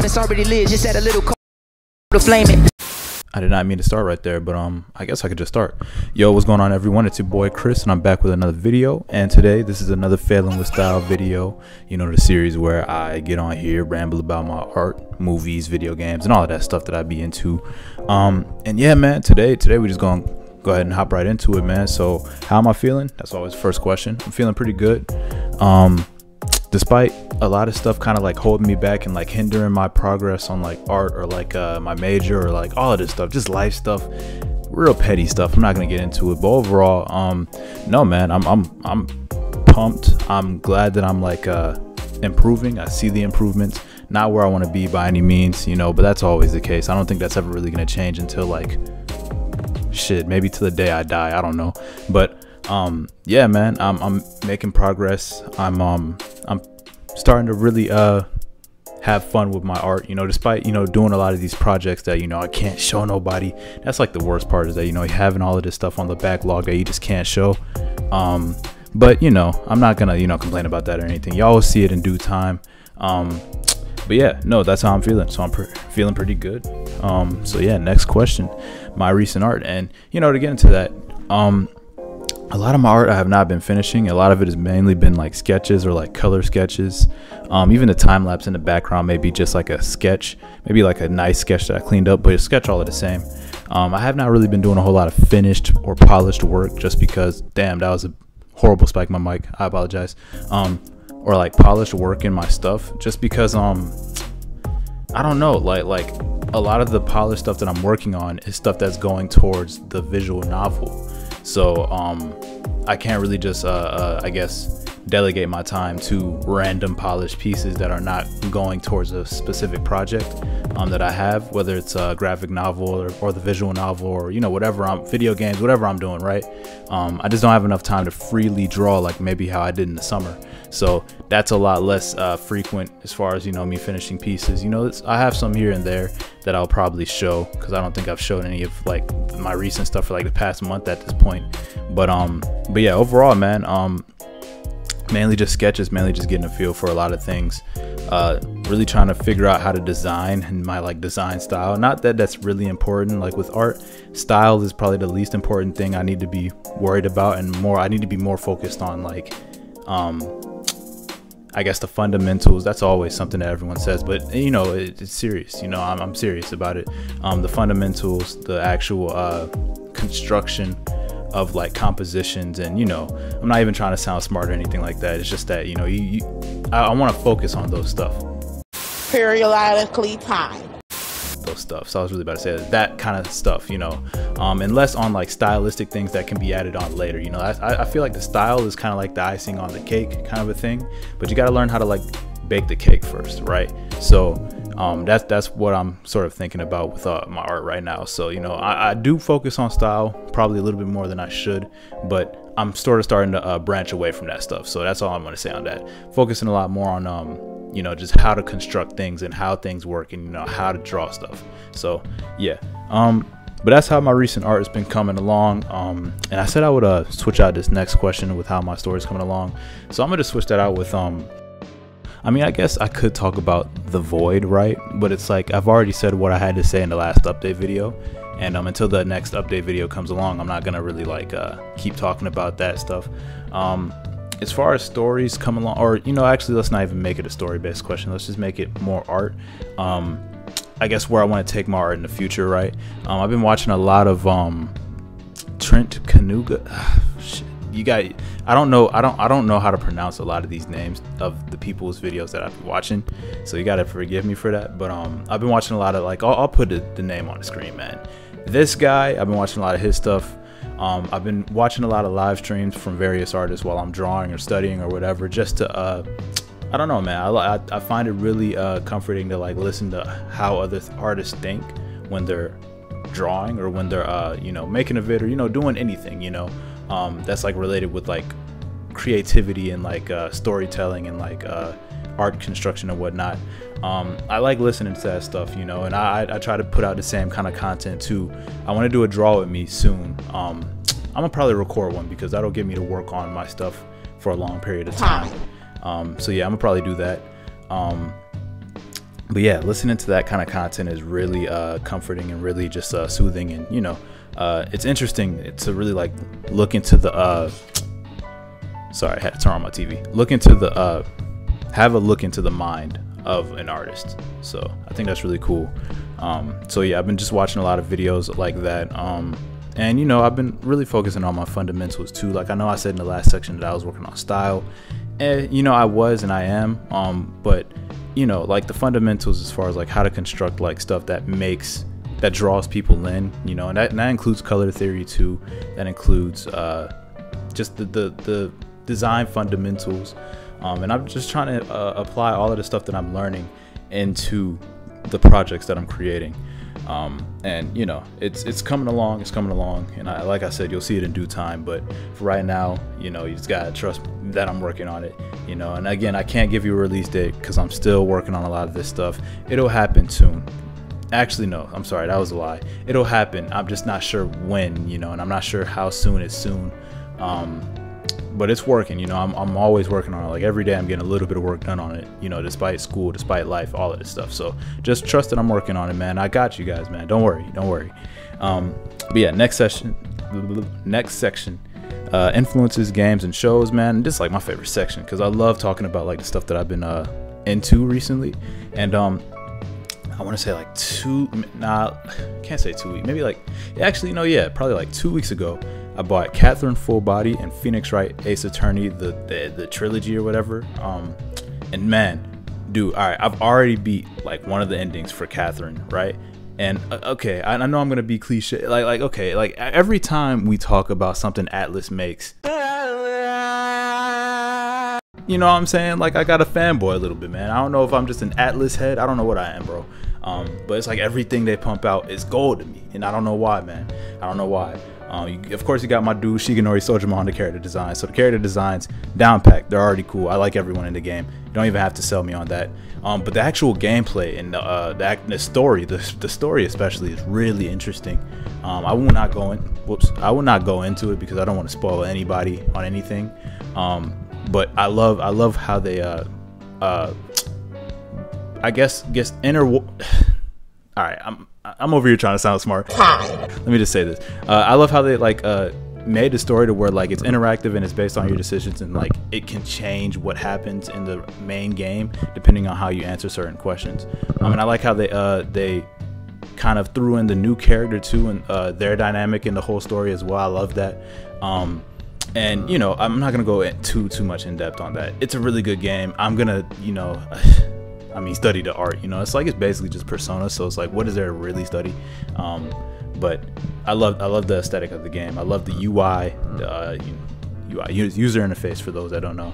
It's already lit, just add a little to flame it. I did not mean to start right there, but I guess I could just start. Yo, what's going on, everyone? It's your boy Chris, and I'm back with another video. And today, this is another Failing with Style video. You know, the series where I get on here, ramble about my art, movies, video games, and all of that stuff that I be into. And yeah, man, today we just gonna go ahead and hop right into it, man. So, how am I feeling? That's always the first question. I'm feeling pretty good. Despite a lot of stuff kind of like holding me back and like hindering my progress on like art or like my major or like all of this stuff, just life stuff, real petty stuff. I'm not gonna get into it, but overall, no, man, I'm pumped. I'm glad that I'm like improving. I see the improvements. Not where I want to be by any means, you know, but that's always the case. I don't think that's ever really gonna change until like shit, maybe to the day I die. I don't know, but yeah, man, I'm making progress. I'm starting to really have fun with my art, you know, despite, you know, doing a lot of these projects that, you know, I can't show nobody. That's like the worst part, is that, you know, having all of this stuff on the backlog that you just can't show. But you know, I'm not gonna, you know, complain about that or anything. Y'all will see it in due time. But yeah, no, that's how I'm feeling. So I'm feeling pretty good. So yeah, next question, my recent art. And you know, to get into that, a lot of my art I have not been finishing. A lot of it has mainly been like sketches or like color sketches. Even the time lapse in the background may be just like a sketch, maybe like a nice sketch that I cleaned up, but a sketch all of the same. I have not really been doing a whole lot of finished or polished work, just because, damn, that was a horrible spike my mic, I apologize. Or like polished work in my stuff, just because I don't know, like a lot of the polished stuff that I'm working on is stuff that's going towards the visual novel. So I can't really just I guess delegate my time to random polished pieces that are not going towards a specific project that I have, whether it's a graphic novel or the visual novel, or, you know, whatever, video games, whatever I'm doing, right? I just don't have enough time to freely draw like maybe how I did in the summer. So that's a lot less frequent as far as, you know, me finishing pieces. You know, I have some here and there that I'll probably show, because I don't think I've shown any of like my recent stuff for like the past month at this point. But yeah, overall, man, mainly just sketches, mainly just getting a feel for a lot of things, really trying to figure out how to design and my like design style. Not that that's really important. Like with art, style is probably the least important thing I need to be worried about, and I need to be more focused on like I guess the fundamentals. That's always something that everyone says, but you know, it's serious. You know, I'm serious about it. The fundamentals, the actual construction of like compositions, and, you know, I'm not even trying to sound smart or anything like that. It's just that, you know, I want to focus on those stuff. Periodically time. Those stuff. So I was really about to say that kind of stuff, you know, and less on like stylistic things that can be added on later. You know, I feel like the style is kind of like the icing on the cake kind of a thing, but you got to learn how to like bake the cake first, right? So that's what I'm sort of thinking about with my art right now. So, you know, I do focus on style probably a little bit more than I should, but I'm sort of starting to branch away from that stuff. So that's all I'm going to say on that. Focusing a lot more on you know, just how to construct things and how things work, and, you know, how to draw stuff. So yeah, but that's how my recent art has been coming along. And I said I would switch out this next question with how my story is coming along, so I'm gonna switch that out with I mean, I guess I could talk about the void, right? But it's like I've already said what I had to say in the last update video, and until the next update video comes along, I'm not gonna really like keep talking about that stuff. As far as stories come along, or, you know, actually, let's not even make it a story-based question. Let's just make it more art. I guess where I want to take my art in the future, right? I've been watching a lot of Trent Kanuga. Shit. You guys, I don't know how to pronounce a lot of these names of the people's videos that I've been watching, so you gotta forgive me for that. But I've been watching a lot of like, I'll put the name on the screen, man. This guy, I've been watching a lot of his stuff. I've been watching a lot of live streams from various artists while I'm drawing or studying or whatever, just to I don't know, man, I find it really comforting to like listen to how other artists think when they're drawing, or when they're you know, making a vid, or, you know, doing anything, you know, that's like related with like creativity and like storytelling and like art construction and whatnot. I like listening to that stuff, you know, and I try to put out the same kind of content too. I want to do a draw with me soon. I'm gonna probably record one, because that'll get me to work on my stuff for a long period of time. So yeah, I'm gonna probably do that. But yeah, listening to that kind of content is really comforting and really just soothing. And you know, it's interesting to really like look into the sorry, I had to turn on my TV. Look into the have a look into the mind of an artist. So I think that's really cool. So yeah, I've been just watching a lot of videos like that. And you know, I've been really focusing on my fundamentals too. Like I know I said in the last section that I was working on style, and you know, I was and I am. But you know, like the fundamentals as far as like how to construct like stuff that draws people in, you know, and that includes color theory too. That includes just the design fundamentals. And I'm just trying to apply all of the stuff that I'm learning into the projects that I'm creating. And you know, it's coming along, and like I said, you'll see it in due time. But for right now, you know, you just gotta trust that I'm working on it, you know. And again, I can't give you a release date because I'm still working on a lot of this stuff. It'll happen soon. Actually, no, I'm sorry, that was a lie. It'll happen, I'm just not sure when, you know, and I'm not sure how soon is soon. But it's working, you know. I'm always working on it. Like every day I'm getting a little bit of work done on it, you know, despite school, despite life, all of this stuff. So just trust that I'm working on it, man. I got you guys, man. Don't worry. But yeah, next section, influences, games, and shows, man. This is like my favorite section because I love talking about like the stuff that I've been into recently. And I want to say like can't say 2 weeks, maybe like, actually, no, yeah, probably like 2 weeks ago, I bought Catherine Full Body and Phoenix Wright Ace Attorney, the trilogy or whatever. And man, dude, all right, I've already beat like one of the endings for Catherine, right? And okay, I know I'm gonna be cliche, like okay, like every time we talk about something Atlas makes, you know what I'm saying? Like I got a fanboy a little bit, man. I don't know if I'm just an Atlas head. I don't know what I am, bro. But it's like everything they pump out is gold to me, and I don't know why, man. I don't know why. Of course, you got my dude Shigenori Sojima on the character design. So the character designs down packed. They're already cool. I like everyone in the game. You don't even have to sell me on that. But the actual gameplay and the story, the story especially, is really interesting. I will not go into it because I don't want to spoil anybody on anything. But I love how they I guess all right, I'm over here trying to sound smart. Let me just say this. I love how they like made the story to where like it's interactive and it's based on your decisions, and like it can change what happens in the main game depending on how you answer certain questions. And I like how they kind of threw in the new character too, and their dynamic in the whole story as well. I love that. And you know, I'm not gonna go too much in depth on that. It's a really good game. I'm gonna, you know, I mean, study the art, you know. It's like it's basically just Persona, so it's like, what is there to really study? But I love the aesthetic of the game. I love the UI, user interface for those that don't know.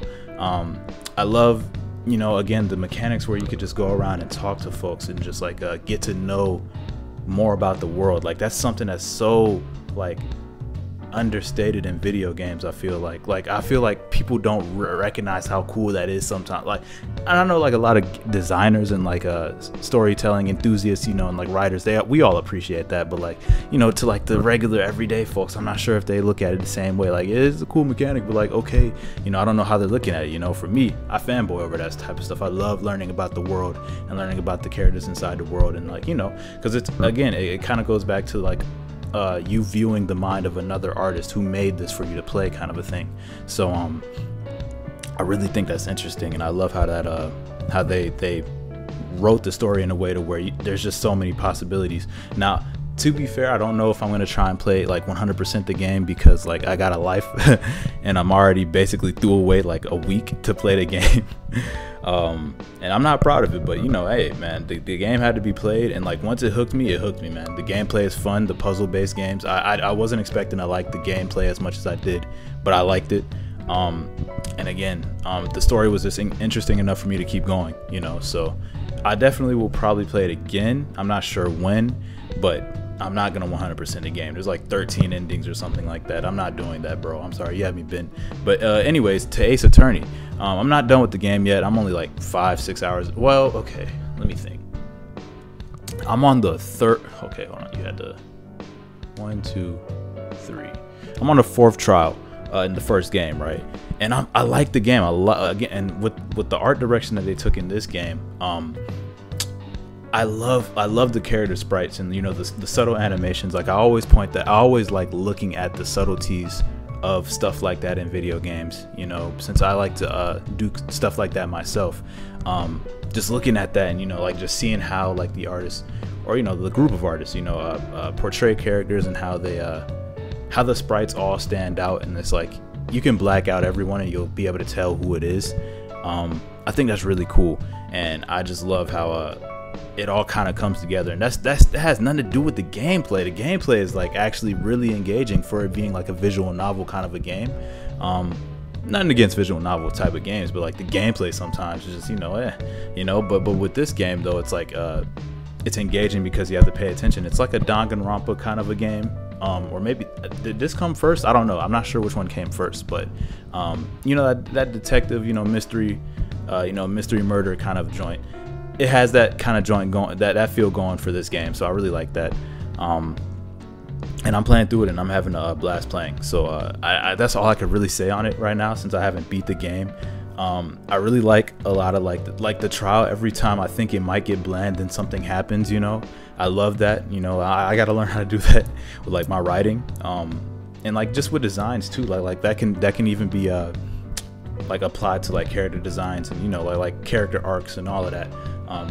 I love, you know, again, the mechanics where you could just go around and talk to folks and just like get to know more about the world. Like that's something that's so like understated in video games. I feel like people don't recognize how cool that is sometimes. Like I don't know, like a lot of designers and like storytelling enthusiasts, you know, and like writers, we all appreciate that, but like, you know, to like the regular everyday folks, I'm not sure if they look at it the same way. Like it is a cool mechanic, but like, okay, you know, I don't know how they're looking at it. You know, for me, I fanboy over that type of stuff. I love learning about the world and learning about the characters inside the world, and like, you know, because it's, again, it kind of goes back to like you viewing the mind of another artist who made this for you to play, kind of a thing. So I really think that's interesting, and I love how that how they wrote the story in a way to where there's just so many possibilities. Now, to be fair, I don't know if I'm gonna try and play like 100% the game because like I got a life and I'm already basically threw away like a week to play the game. And I'm not proud of it, but you know, hey man, the game had to be played, and like once it hooked me, man. The gameplay is fun. The puzzle based games, I wasn't expecting to like the gameplay as much as I did, but I liked it. And again, the story was just interesting enough for me to keep going, you know. So I definitely will probably play it again. I'm not sure when, but I'm not gonna 100% the game. There's like 13 endings or something like that. I'm not doing that, bro. I'm sorry, you have me been. But anyways, to Ace Attorney, I'm not done with the game yet. I'm only like 5-6 hours. Well, okay, let me think. I'm on the third. Okay, hold on. You had the 1, 2, 3. I'm on the 4th trial in the first game, right? And I like the game. Again, and with the art direction that they took in this game, I love the character sprites and, you know, the subtle animations. Like I always like looking at the subtleties of stuff like that in video games, you know, since I like to do stuff like that myself. Just looking at that and, you know, like just seeing how like the artists, or, you know, the group of artists, you know, portray characters and how they how the sprites all stand out, and it's like you can black out everyone and you'll be able to tell who it is. I think that's really cool, and I just love how it all kind of comes together, and that has nothing to do with the gameplay. The gameplay is like actually really engaging for it being like a visual novel kind of a game. Nothing against visual novel type of games, but like the gameplay sometimes is just, you know, but with this game though, it's like it's engaging because you have to pay attention. It's like a Danganronpa kind of a game, or maybe did this come first? I don't know. I'm not sure which one came first, but you know, that detective, you know, mystery murder kind of joint. It has that kind of joint going, that feel going for this game, so I really like that. And I'm playing through it and I'm having a blast playing. So that's all I could really say on it right now, since I haven't beat the game. I really like a lot of like the trial. Every time I think it might get bland, then something happens, you know. I love that, you know. I got to learn how to do that with like my writing, and like just with designs too. Like that can even be like applied to like character designs and, you know, like character arcs and all of that.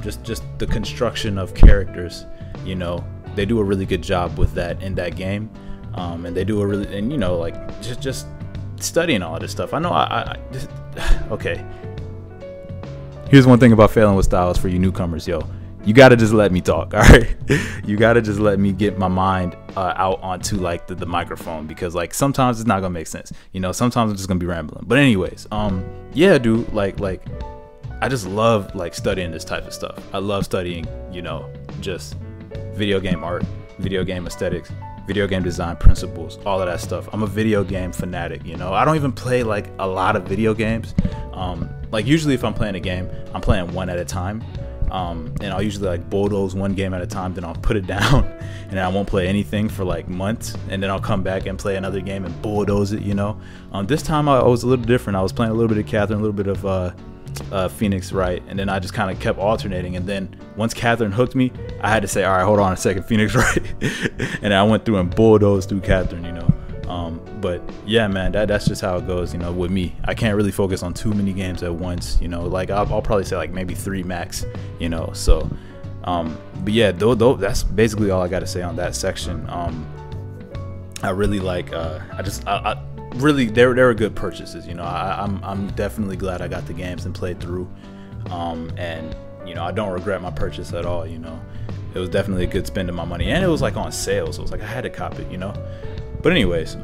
Just the construction of characters, you know, they do a really good job with that in that game, and they do a really, and, you know, like just studying all of this stuff. I know I just, okay, here's one thing about failing with styles for you newcomers. Yo, you gotta just let me talk, all right? You gotta just let me get my mind out onto like the microphone, because like sometimes it's not gonna make sense, you know. Sometimes I'm just gonna be rambling. But anyways, yeah, dude, like I just love like studying this type of stuff. I love studying, you know, just video game art, video game aesthetics, video game design principles, all of that stuff. I'm a video game fanatic, you know. I don't even play like a lot of video games. Like usually if I'm playing a game, I'm playing one at a time. And I'll usually like bulldoze one game at a time, then I'll put it down and I won't play anything for like months, and then I'll come back and play another game and bulldoze it, you know. This time I was a little different. I was playing a little bit of Catherine, a little bit of Phoenix Wright, and then I just kind of kept alternating, and then once Catherine hooked me, I had to say, all right, hold on a second, Phoenix Wright. And I went through and bulldozed through Catherine, you know. But yeah, man, that's just how it goes, you know, with me. I can't really focus on too many games at once, you know. Like I'll probably say like maybe 3 max, you know. So but yeah, though that's basically all I got to say on that section. I really like I really, they were good purchases, you know. I'm definitely glad I got the games and played through, and, you know, I don't regret my purchase at all, you know. It was definitely a good spend of my money, and it was like on sale, so it was like I had to cop it, you know. But anyways,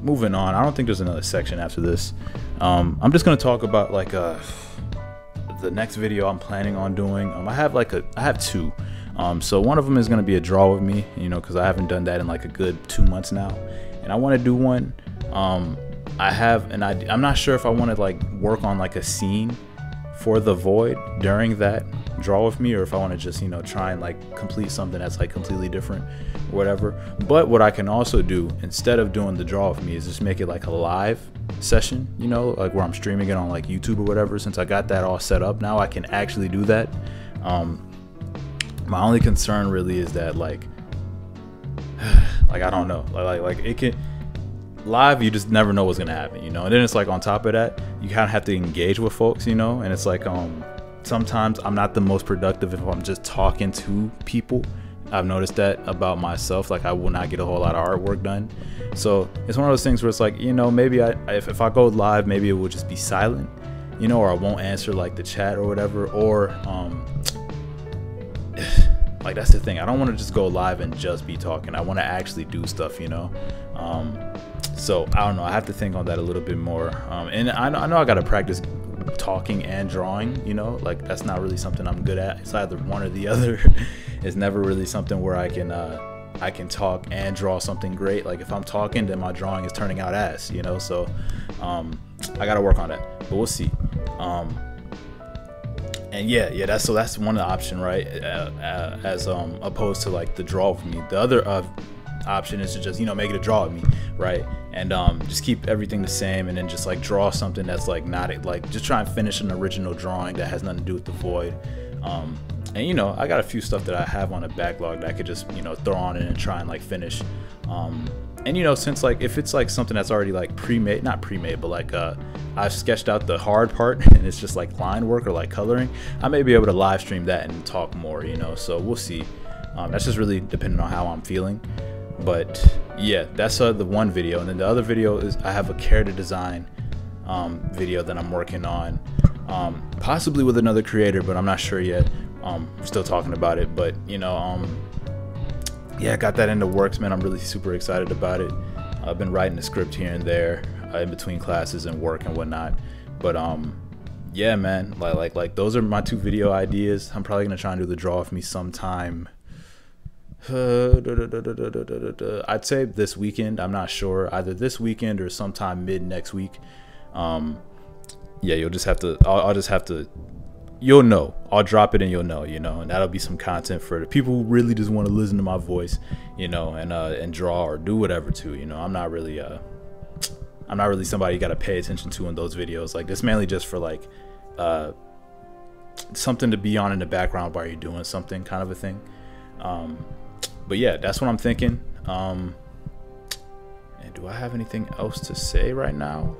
moving on. I don't think there's another section after this. I'm just gonna talk about like the next video I'm planning on doing. I have 2. So one of them is gonna be a draw with me, you know, because I haven't done that in like a good 2 months now, and I want to do one. I'm not sure if I want to like work on like a scene for the void during that draw with me, or if I want to just, you know, try and like complete something that's like completely different or whatever. But what I can also do instead of doing the draw with me is just make it like a live session, you know, like where I'm streaming it on like YouTube or whatever. Since I got that all set up now, I can actually do that. My only concern really is that like I don't know, like it can live, you just never know what's gonna happen, you know. And then it's like on top of that, you kind of have to engage with folks, you know. And it's like sometimes I'm not the most productive if I'm just talking to people. I've noticed that about myself. Like I will not get a whole lot of artwork done. So it's one of those things where it's like, you know, maybe if I go live, maybe it will just be silent, you know, or I won't answer like the chat or whatever. Or like that's the thing, I don't want to just go live and just be talking. I want to actually do stuff, you know. So I don't know, I have to think on that a little bit more. And I know I gotta practice talking and drawing, you know. Like that's not really something I'm good at. It's either one or the other. It's never really something where I can talk and draw something great. Like if I'm talking, then my drawing is turning out ass, you know. So I gotta work on that, but we'll see. And yeah, that's one of the option, right? As opposed to like the draw for me. The other option is to just, you know, make it a draw with me, right? And just keep everything the same, and then just like draw something that's like not like just try and finish an original drawing that has nothing to do with the void. And you know, I got a few stuff that I have on a backlog that I could just, you know, throw on in and try and like finish. And you know, since like if it's like something that's already like pre-made, not pre-made, but like I've sketched out the hard part and it's just like line work or like coloring, I may be able to live stream that and talk more, you know. So we'll see. That's just really depending on how I'm feeling. But yeah, that's the one video. And then the other video is I have a character design video that I'm working on, possibly with another creator, but I'm not sure yet. Still talking about it, but you know, yeah, I got that in the works, man. I'm really super excited about it. I've been writing the script here and there in between classes and work and whatnot, but yeah, man, like those are my two video ideas. I'm probably gonna try and do the draw with me sometime. I'd say this weekend. I'm not sure, either this weekend or sometime mid next week. Yeah, you'll just have to, I'll just have to, you'll know. I'll drop it and you'll know, you know, and that'll be some content for the people who really just want to listen to my voice, you know, and draw or do whatever too, you know. I'm not really somebody you got to pay attention to in those videos. Like, it's mainly just for like something to be on in the background while you're doing something, kind of a thing. But yeah, that's what I'm thinking. And do I have anything else to say right now?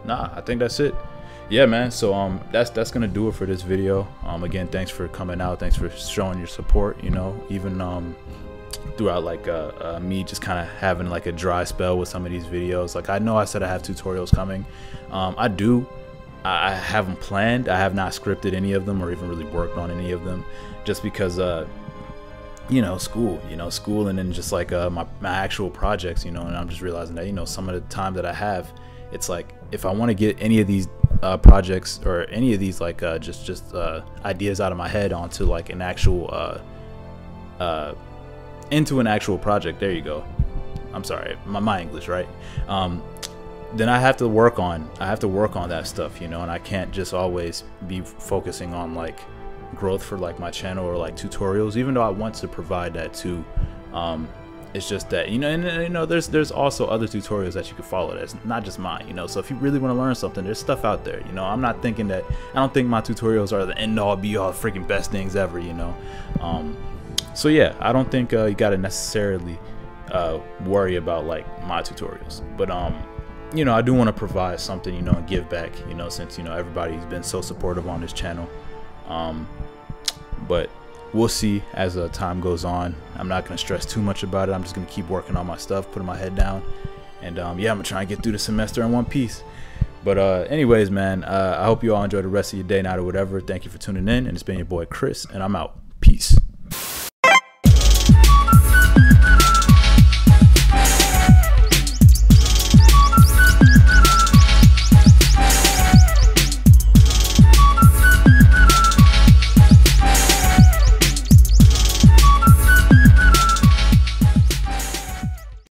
Nah, I think that's it. Yeah, man. So that's gonna do it for this video. Again, thanks for coming out. Thanks for showing your support, you know, even throughout like me just kind of having like a dry spell with some of these videos. Like, I know I said I have tutorials coming. I do. I haven't planned. I have not scripted any of them or even really worked on any of them, just because you know, school, and then just like my actual projects, you know. And I'm just realizing that, you know, some of the time that I have, it's like if I want to get any of these projects or any of these like just ideas out of my head onto like an actual into an actual project, there you go, I'm sorry, my English, right? Then I have to work on that stuff, you know. And I can't just always be focusing on like growth for like my channel or like tutorials, even though I want to provide that too. It's just that, you know, and you know, there's also other tutorials that you can follow that's not just mine, you know. So if you really want to learn something, there's stuff out there, you know. I don't think my tutorials are the end all be all freaking best things ever, you know. So yeah, I don't think you gotta necessarily worry about like my tutorials, but you know, I do want to provide something, you know, and give back, you know, since, you know, everybody's been so supportive on this channel. But we'll see as time goes on. I'm not gonna stress too much about it. I'm just gonna keep working on my stuff, putting my head down, and yeah, I'm gonna try and get through the semester in one piece. But anyways, man, I hope you all enjoy the rest of your day, night, or whatever. Thank you for tuning in, and it's been your boy Chris, and I'm out. Peace.